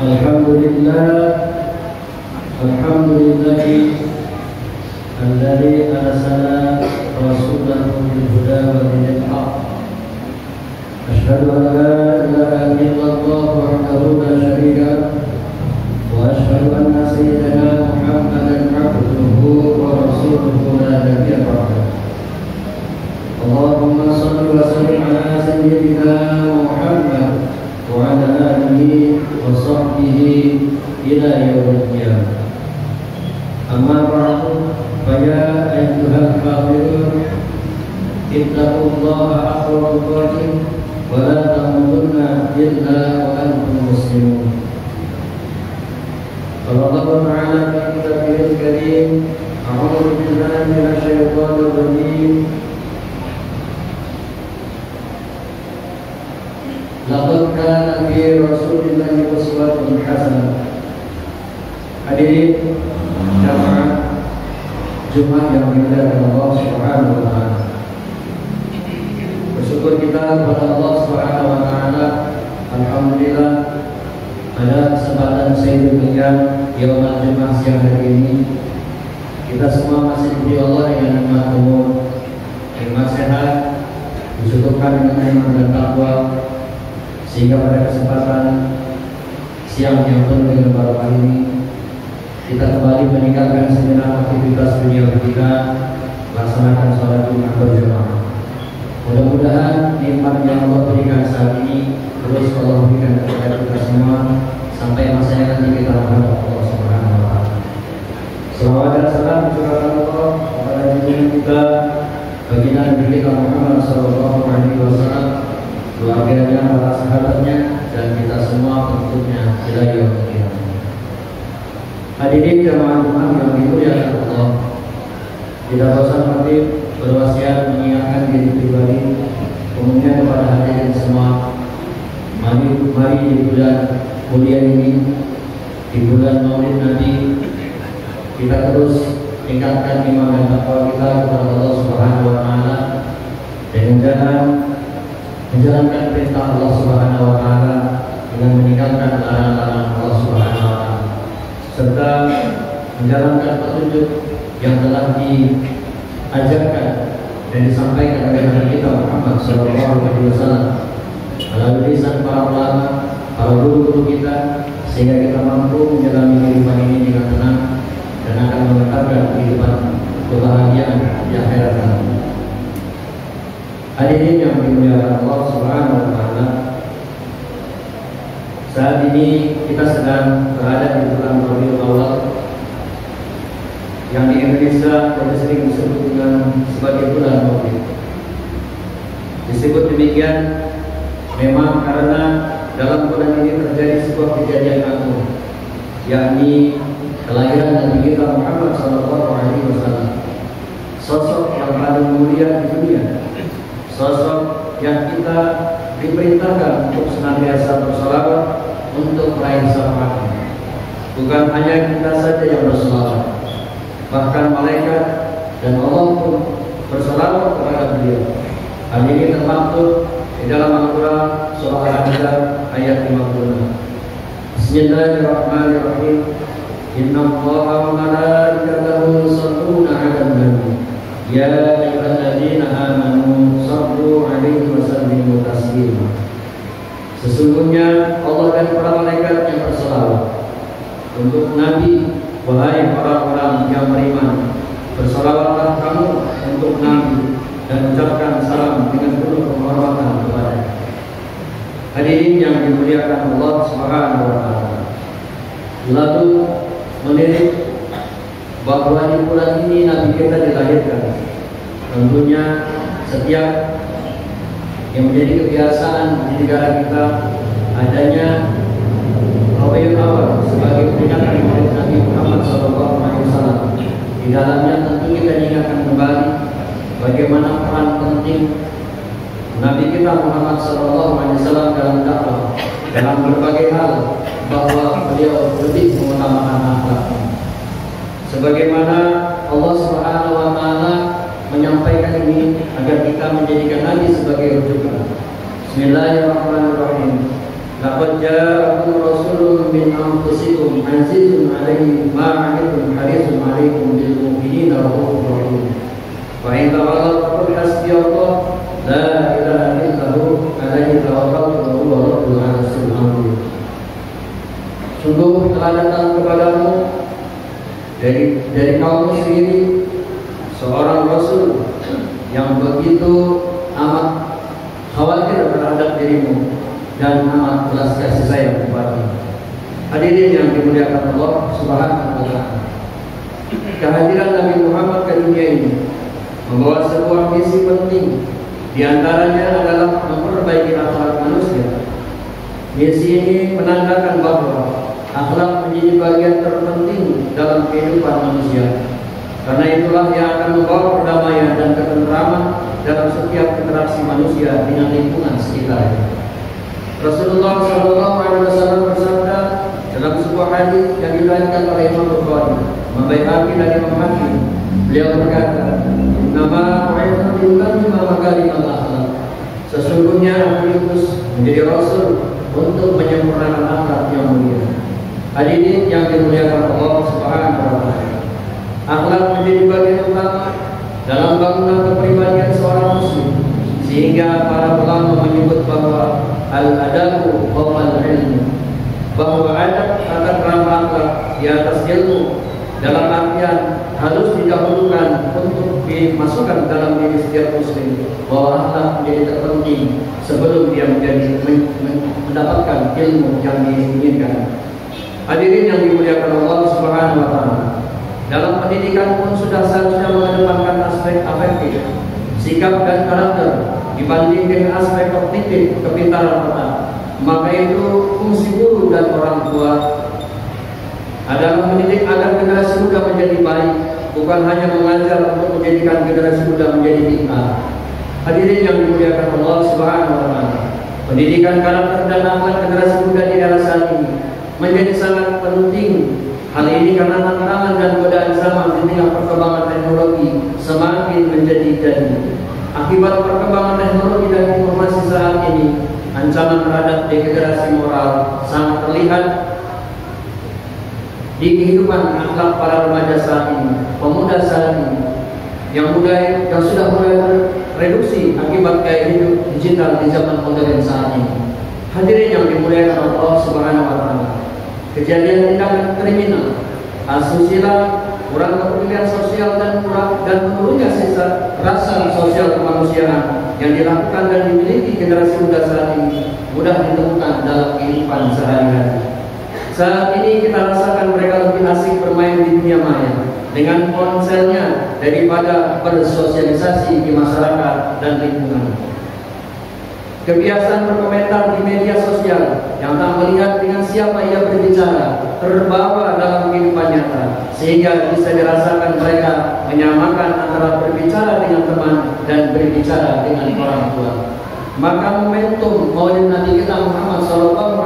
Alhamdulillahi alladzi arsala rasulahu bil huda wa dinil haqq. Asyhadu an la ilaha illallah wahdahu la syarika lahu wa asyhadu anna sayyidana Muhammadan abduhu wa rasuluhu la nabiyya ba'dahu. Allahumma shalli wa sallim ala sayyidina Muhammad wa ala alihi wa sahbihi ila yaumil qiyamah. Amma ba'du, fa ya ayyuhal kafirun ittaqullaha haqqa tuqatih wa la tamutunna illa wa antum muslimun. Qala Allah Ta'ala fi kitabihil karim, a'udzu billahi minasy syaithanir rajim. Laqad kana fi Rasulillahi uswatun hasanah. Hadirin jamaah Jumat yang dimuliakan Allah Subhanahu wa taala. Bersyukur kita kepada Allah Subhanahu wa taala. Alhamdulillah pada kesempatan Sayyidul Qiyam Yaumul Jumat siang hari ini kita semua masih diberi Allah dengan nikmat umur, nikmat sehat, disyukurkan dengan iman dan takwa, sehingga pada kesempatan siang yang penuh dengan barokah ini kita kembali meninggalkan sejenak aktivitas dunia kita, melaksanakan sholat Jumat berjamaah. Mudah-mudahan nikmat yang Allah berikan saat ini terus Allah berikan kepada kita semua sampai masanya nanti kita menghadap Allah Subhanahu wa taala. Selawat dan salam curahkan Allah kepada junjungan kita baginda Nabi kita Muhammad sallallahu alaihi wasallam, keluarganya, para sahabatnya, dan kita semua tentunya ila yaumil qiyamah. Hadirin jamaah Jumat yang dimuliakan Allah, tidak bosan hati berwasiat mengingatkan diri pribadi, umumnya kepada hadirin semua. Mari di bulan mulia ini, di bulan Maulid Nabi, kita terus tingkatkan iman dan takwa kita kepada Allah Subhanahu wa taala dengan jalan menjalankan perintah Allah Subhanahu wa taala dengan meninggalkan larangan-larangan Allah Subhanahu wa taala, serta menjalankan petunjuk yang telah diajarkan dan disampaikan oleh Nabi kita Muhammad sallallahu alaihi wasallam melalui lisan para ulama, para guru-guru kita, sehingga kita mampu menjalani kehidupan ini dengan tenang dan akan menetapkan kehidupan kebahagiaan di akhirat nanti. Hadirin yang dimuliakan Allah Subhanahu wa taala, saat ini kita sedang berada di bulan Rabiul Awal yang di Indonesia lebih sering disebut dengan sebagai bulan Maulid. Disebut demikian memang karena dalam bulan ini terjadi sebuah kejadian agung, yakni kelahiran Nabi kita Muhammad sallallahu alaihi wasallam, sosok yang paling mulia di dunia, sosok yang kita diperintahkan untuk senantiasa bersolawat untuk meraih syafaat. Bukan hanya kita saja yang bersolawat, bahkan malaikat dan Allah pun bersolawat kepada beliau. Hal ini termaktub di dalam Al-Quran surah Al-Ahzab ayat 56. Bismillahirrahmanirrahim. Inna Allaha wa malaikatahu yusholluna 'alan nabi. Ya ayyuhalladzina amanu shallu 'alaihi wa sallimu taslima. Sesungguhnya Allah dan para malaikat yang berselawat untuk Nabi. Wahai para orang yang beriman, berselawatlah kamu untuk Nabi dan ucapkan salam dengan penuh penghormatan kepada-Nya. Hadirin yang dimuliakan Allah Subhanahu wa taala, lalu melirik bahwa di bulan ini Nabi kita dilahirkan. Tentunya setiap yang menjadi kebiasaan di negara kita adanya Rabiul Awal sebagai peringatan Maulid Nabi Muhammad SAW. Di dalamnya tentu kita ingatkan kembali bagaimana peran penting Nabi kita Muhammad SAW dalam dakwah, dalam berbagai hal, bahwa beliau lebih mengutamakan akhlak. Sebagaimana Allah Subhanahu wa taala menyampaikan ini agar kita menjadikan Nabi sebagai rujukan. Bismillahirrahmanirrahim. Laqad ja'akum rasulun min anfusikum azizun 'alaihi ma 'anittum harisun 'alaikum bil mu'minina raufur rahim. Wa in tawallaw faqul hasbiyallah la ilaha illa hu 'alaihi tawakkaltu wa huwa rabbul 'arsyil 'azim. Sungguh telah datang kepadamu dari kaum muslimin seorang rasul yang begitu amat khawatir terhadap dirimu dan amat belas kasih sayang kepadamu. Hadirin yang dimuliakan Allah Subhanahu wa taala. Kehadiran Nabi Muhammad ke dunia ini membawa sebuah misi penting. Di antaranya adalah memperbaiki akhlak manusia. Misi ini menandakan bahwa akhlak menjadi bagian terpenting dalam kehidupan manusia. Karena itulah yang akan membawa perdamaian dan ketenteraman dalam setiap interaksi manusia dengan lingkungan sekitarnya. Rasulullah SAW bersabda dalam sebuah hadis yang diriwayatkan oleh Imam Bukhari, membaiki dari Imam Hakim. Beliau berkata, "Nama wa'idna bima makarim al-akhlak." Sesungguhnya aku diutus menjadi rasul untuk menyempurnakan akhlak yang mulia. Hadirin yang dimuliakan Allah Subhanahu wa taala. Akhlak menjadi bagian utama dalam bangunan kepribadian seorang muslim, sehingga para ulama menyebut bahwa al-adabu fawqa al-ilmu, bahwa adab akan ramah akhlak di atas ilmu, dalam artian harus didahulukan untuk dimasukkan dalam diri setiap muslim, bahwa akhlak menjadi terpenting sebelum dia mendapatkan ilmu yang diinginkan. Hadirin yang dimuliakan Allah Subhanahu wa taala, dalam pendidikan pun sudah seharusnya mengedepankan aspek afektif, sikap dan karakter dibanding dengan aspek kognitif, kepintaran otak. Maka itu fungsi guru dan orang tua adalah mendidik agar generasi muda menjadi baik, bukan hanya mengajar untuk menjadikan generasi muda menjadi pintar. Hadirin yang dimuliakan Allah Subhanahu wa taala, pendidikan karakter dan akhlak generasi muda di era saat ini menjadi sangat penting. Hal ini karena tantangan dan godaan zaman di tengah perkembangan teknologi semakin menjadi-jadi. Akibat perkembangan teknologi dan informasi saat ini, ancaman terhadap degradasi moral sangat terlihat di kehidupan akhlak para remaja saat ini, pemuda saat ini, yang sudah mulai reduksi akibat gaya hidup digital di zaman modern saat ini. Hadirin yang dimuliakan Allah Subhanahu wa taala, kejadian tindakan kriminal, asusila, kurang kepedulian sosial dan menurunnya sisa rasa sosial kemanusiaan yang dilakukan dan dimiliki generasi muda saat ini mudah ditemukan dalam kehidupan sehari-hari. Saat ini kita rasakan mereka lebih asik bermain di dunia maya dengan ponselnya daripada bersosialisasi di masyarakat dan lingkungan. Kebiasaan berkomentar di media sosial yang tak melihat dengan siapa ia berbicara terbawa dalam kehidupan nyata, sehingga bisa dirasakan mereka menyamakan antara berbicara dengan teman dan berbicara dengan orang tua. Maka momentum Maulid Nabi kita Muhammad SAW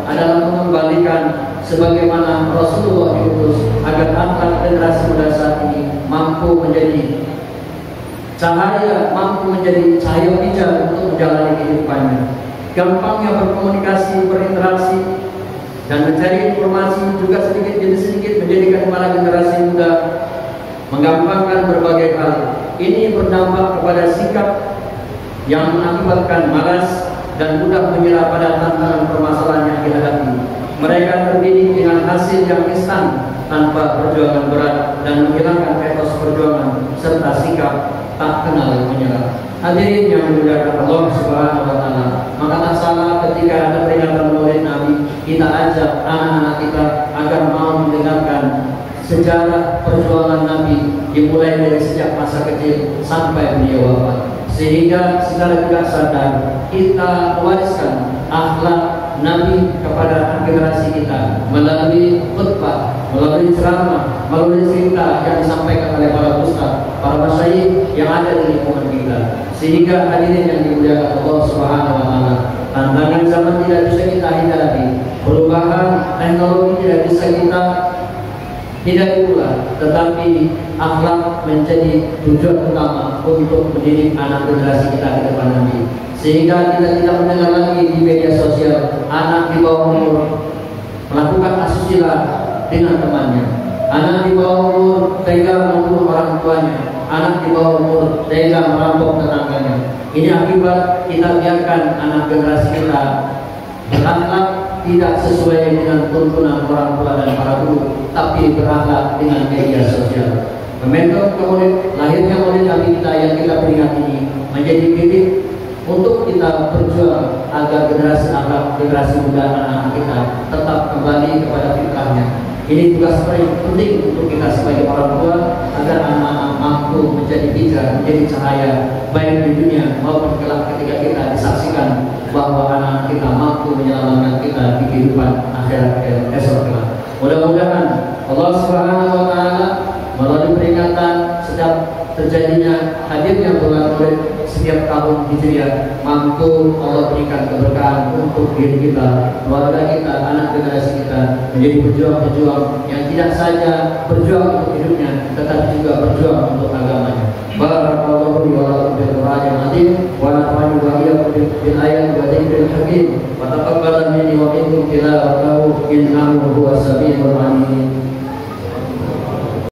adalah mengembalikan sebagaimana Rasulullah diutus agar akhlak generasi muda saat ini mampu menjadi cahaya, mampu menjadi cahaya hijau untuk menjalani kehidupannya. Gampangnya berkomunikasi, berinteraksi, dan mencari informasi juga sedikit demi sedikit menjadikan para generasi muda menggampangkan berbagai hal. Ini berdampak kepada sikap yang mengakibatkan malas dan mudah menyerah pada tantangan permasalahan yang dihadapi. Mereka terdidik dengan hasil yang instan tanpa perjuangan berat dan menghilangkan etos perjuangan serta sikap tak kenal menyerah. Hadirin yang dimuliakan Allah Subhanahu wa taala, maka tak salah ketika ada peringatan Maulid Nabi, kita ajak anak-anak kita agar mau mendengarkan sejarah perjuangan Nabi dimulai dari sejak masa kecil sampai beliau wafat, sehingga secara tidak sadar kita mewariskan akhlak Nabi kepada generasi kita melalui khutbah, melalui ceramah, melalui cerita yang disampaikan oleh para ustaz, para masyayikh yang ada di lingkungan kita. Sehingga hadirin yang dimuliakan Allah Subhanahu wa taala, tantangan zaman tidak bisa kita hindari, perubahan teknologi tidak bisa kita hindari pula, tetapi akhlak menjadi tujuan utama untuk mendidik anak generasi kita ke depan nanti. Sehingga kita tidak mendengar lagi di media sosial anak di bawah umur melakukan asusila dengan temannya. Anak di bawah umur tega membunuh orang tuanya. Anak di bawah umur tega merampok tetangganya. Ini akibat kita biarkan anak generasi kita berakhlak tidak sesuai dengan tuntunan orang tua dan para guru, tapi berakhlak dengan media sosial. Momentum kemudian lahirnya Maulid Nabi kita yang kita peringati ini menjadi titik untuk kita berjuang agar generasi akhlak, generasi muda anak-anak kita tetap kembali kepada fitrahnya. Ini tugas paling penting untuk kita sebagai orang tua agar anak-anak mampu menjadi hijrah, menjadi cahaya baik di dunia maupun kelak ketika kita disaksikan bahwa anak kita mampu menyelamatkan kita di kehidupan akhirat esok kelak. Mudah-mudahan Allah Subhanahu wa taala melalui peringatan setiap terjadinya hadirnya bulan Maulid setiap tahun Hijriah mampu Allah berikan keberkahan untuk diri kita, keluarga kita, anak generasi kita menjadi pejuang-pejuang yang tidak saja berjuang untuk hidupnya tetapi juga berjuang untuk agamanya. Barakallahu li wa lakum bil Qur'anil azim wa nafa'ani wa iyyakum bil ayati wa dzikril hakim wa taqabbal minni wa minkum tilawatahu innahu huwas samiul alim.